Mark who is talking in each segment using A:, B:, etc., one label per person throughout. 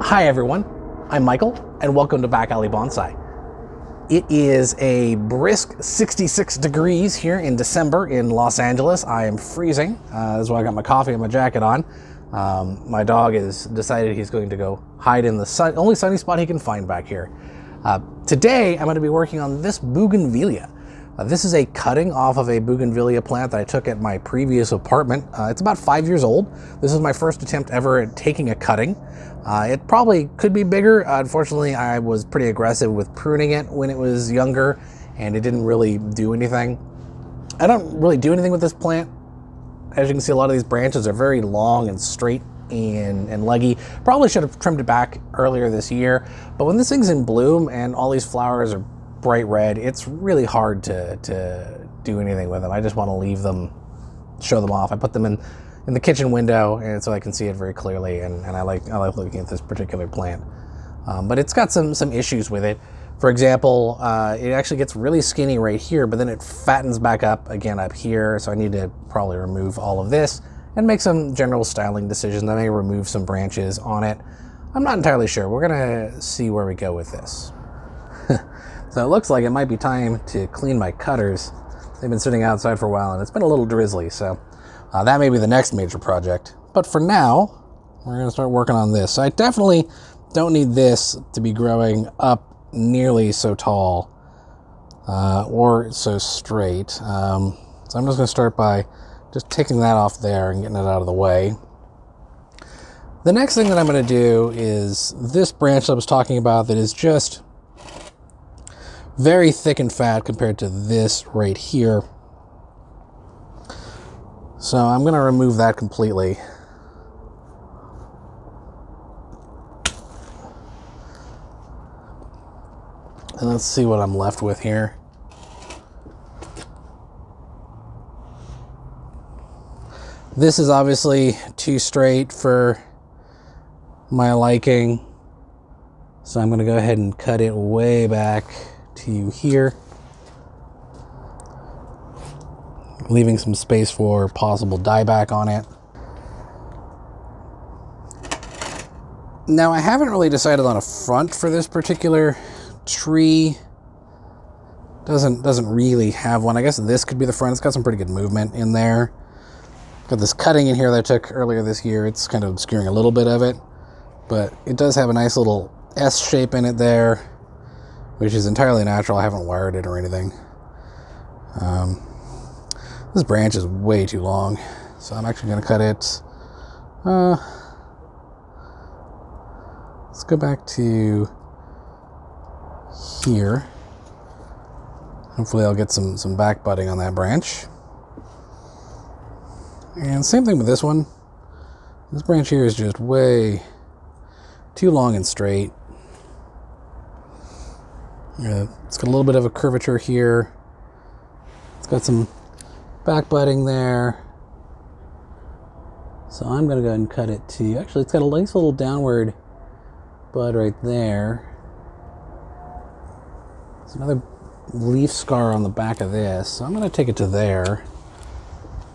A: Hi everyone, I'm Michael and welcome to Back Alley Bonsai. It is a brisk 66 degrees here in December in Los Angeles. I am freezing. That's why I got my coffee and my jacket on. My dog has decided he's going to go hide in the only sunny spot he can find back here. Today I'm going to be working on this Bougainvillea. This is a cutting off of a Bougainvillea plant that I took at my previous apartment. It's about 5 years old. This is my first attempt ever at taking a cutting. It probably could be bigger. Unfortunately, I was pretty aggressive with pruning it when it was younger, and it didn't really do anything. I don't really do anything with this plant. As you can see, a lot of these branches are very long and straight and leggy. Probably should have trimmed it back earlier this year, but when this thing's in bloom and all these flowers are bright red, it's really hard to do anything with them. I just want to leave them, show them off. I put them in the kitchen window and so I can see it very clearly, and I like looking at this particular plant. But it's got some issues with it. For example, it actually gets really skinny right here, but then it fattens back up again up here, so I need to probably remove all of this and make some general styling decisions. I may remove some branches on it. I'm not entirely sure. We're gonna see where we go with this. So it looks like it might be time to clean my cutters. They've been sitting outside for a while and it's been a little drizzly, so that may be the next major project. But for now, we're gonna start working on this. So I definitely don't need this to be growing up nearly so tall or so straight. So I'm just gonna start by just taking that off there and getting it out of the way. The next thing that I'm gonna do is this branch I was talking about that is just very thick and fat compared to this right here. So I'm going to remove that completely. And let's see what I'm left with here. This is obviously too straight for my liking, so I'm going to go ahead and cut it way back to here, leaving some space for possible dieback on it. Now I haven't really decided on a front for this particular tree. Doesn't really have one. I guess this could be the front. It's got some pretty good movement in there. Got this cutting in here that I took earlier this year. It's kind of obscuring a little bit of it, but it does have a nice little S shape in it there, which is entirely natural. I haven't wired it or anything. This branch is way too long, so I'm actually going to cut it. Let's go back to here. Hopefully I'll get some back budding on that branch. And same thing with this one. This branch here is just way too long and straight. It's got a little bit of a curvature here. It's got some back budding there. So I'm going to go ahead and cut it to, actually it's got a nice little downward bud right there. There's another leaf scar on the back of this. So I'm going to take it to there.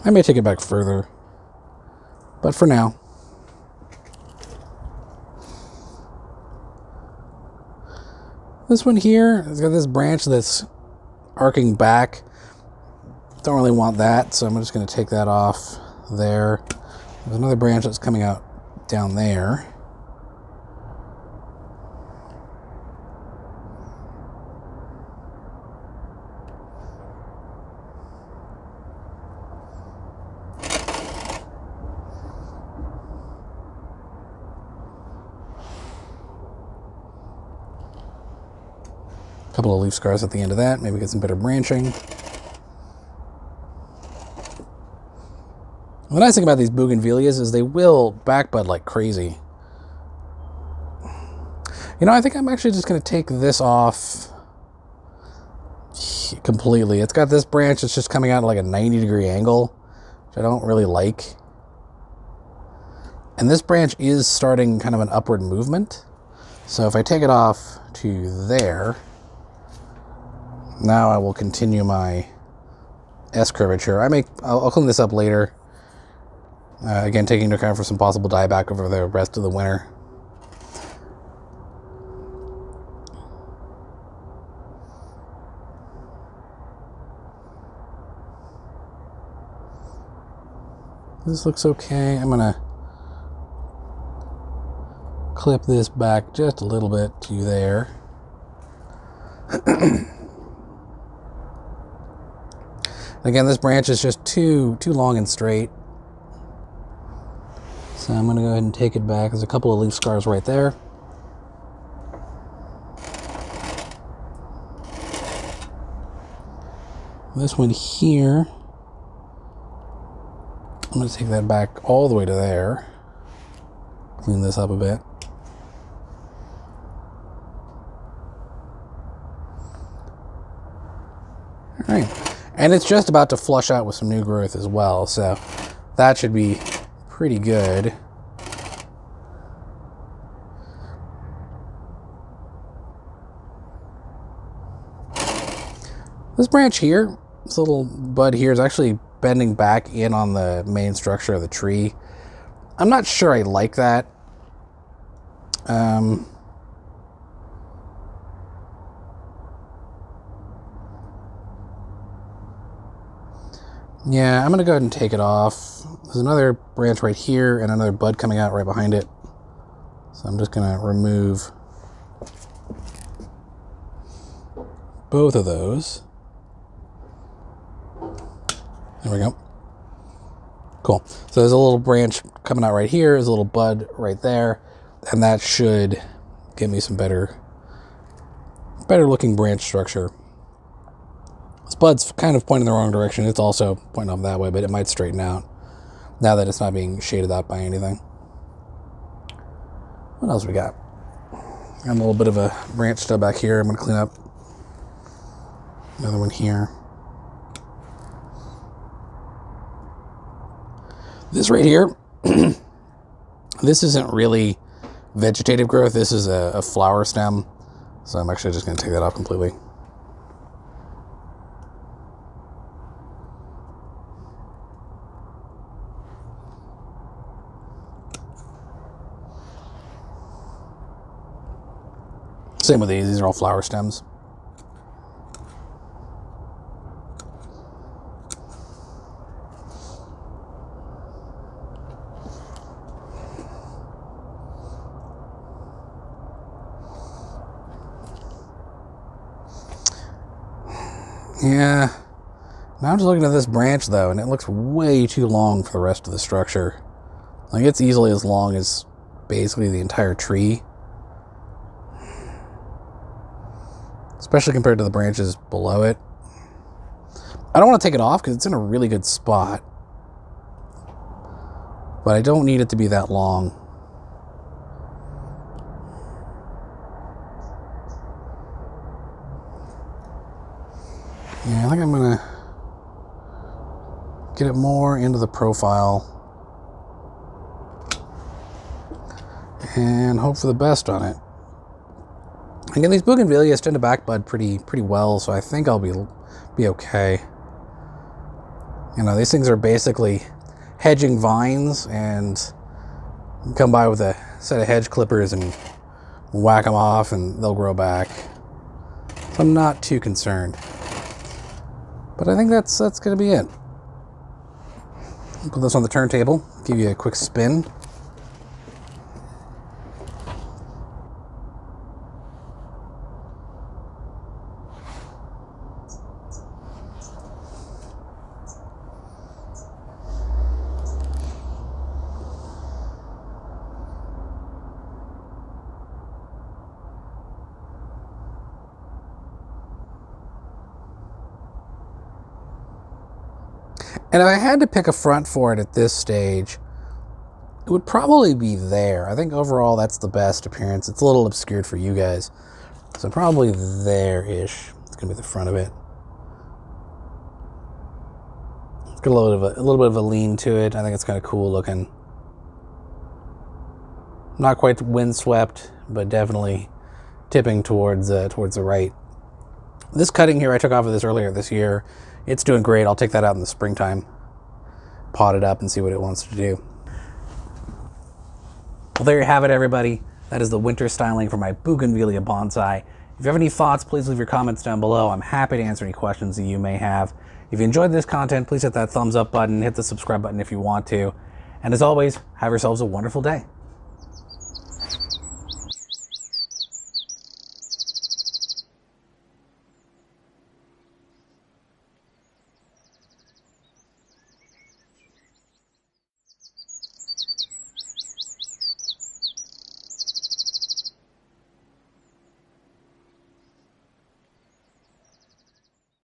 A: I may take it back further, but for now. This one here has got this branch that's arcing back. Don't really want that, so I'm just going to take that off there. There's another branch that's coming out down there. Couple of leaf scars at the end of that, maybe get some better branching. The nice thing about these bougainvilleas is they will back bud like crazy. You know, I think I'm actually just going to take this off completely. It's got this branch that's just coming out at like a 90-degree angle, which I don't really like. And this branch is starting kind of an upward movement. So if I take it off to there, now I will continue my S curvature. I'll clean this up later. Again, taking into account for some possible dieback over the rest of the winter. This looks okay. I'm gonna clip this back just a little bit to there. Again, this branch is just too long and straight. So I'm gonna go ahead and take it back. There's a couple of leaf scars right there. This one here, I'm going to take that back all the way to there. Clean this up a bit. All right, and it's just about to flush out with some new growth as well, so that should be pretty good. This branch here, this little bud here, is actually bending back in on the main structure of the tree. I'm not sure I like that. Yeah, I'm going to go ahead and take it off. There's another branch right here and another bud coming out right behind it. So I'm just going to remove both of those. There we go. Cool. So there's a little branch coming out right here. There's a little bud right there. And that should give me some better looking branch structure. This bud's kind of pointing in the wrong direction. It's also pointing off that way, but it might straighten out now that it's not being shaded out by anything. What else we got? Got a little bit of a branch stub back here. I'm going to clean up. Another one here. This right here, this isn't really vegetative growth. This is a flower stem. So I'm actually just going to take that off completely. Same with these are all flower stems. Yeah, now I'm just looking at this branch though, and it looks way too long for the rest of the structure. Like, it's easily as long as basically the entire tree. Especially compared to the branches below it. I don't want to take it off because it's in a really good spot. But I don't need it to be that long. Yeah, I think I'm going to get it more into the profile and hope for the best on it. Again, these bougainvilleas tend to backbud pretty well, so I think I'll be okay. You know, these things are basically hedging vines, and you come by with a set of hedge clippers and whack them off and they'll grow back. So I'm not too concerned. But I think that's going to be it. Put this on the turntable, give you a quick spin. And if I had to pick a front for it at this stage, it would probably be there. I think overall that's the best appearance. It's a little obscured for you guys. So probably there-ish. It's going to be the front of it. It's got a little bit of a lean to it. I think it's kind of cool looking. Not quite windswept, but definitely tipping towards the right. This cutting here I took off of this earlier this year. It's doing great. I'll take that out in the springtime, pot it up and see what it wants to do. Well, there you have it, everybody. That is the winter styling for my Bougainvillea Bonsai. If you have any thoughts, please leave your comments down below. I'm happy to answer any questions that you may have. If you enjoyed this content, please hit that thumbs up button, hit the subscribe button if you want to. And as always, have yourselves a wonderful day.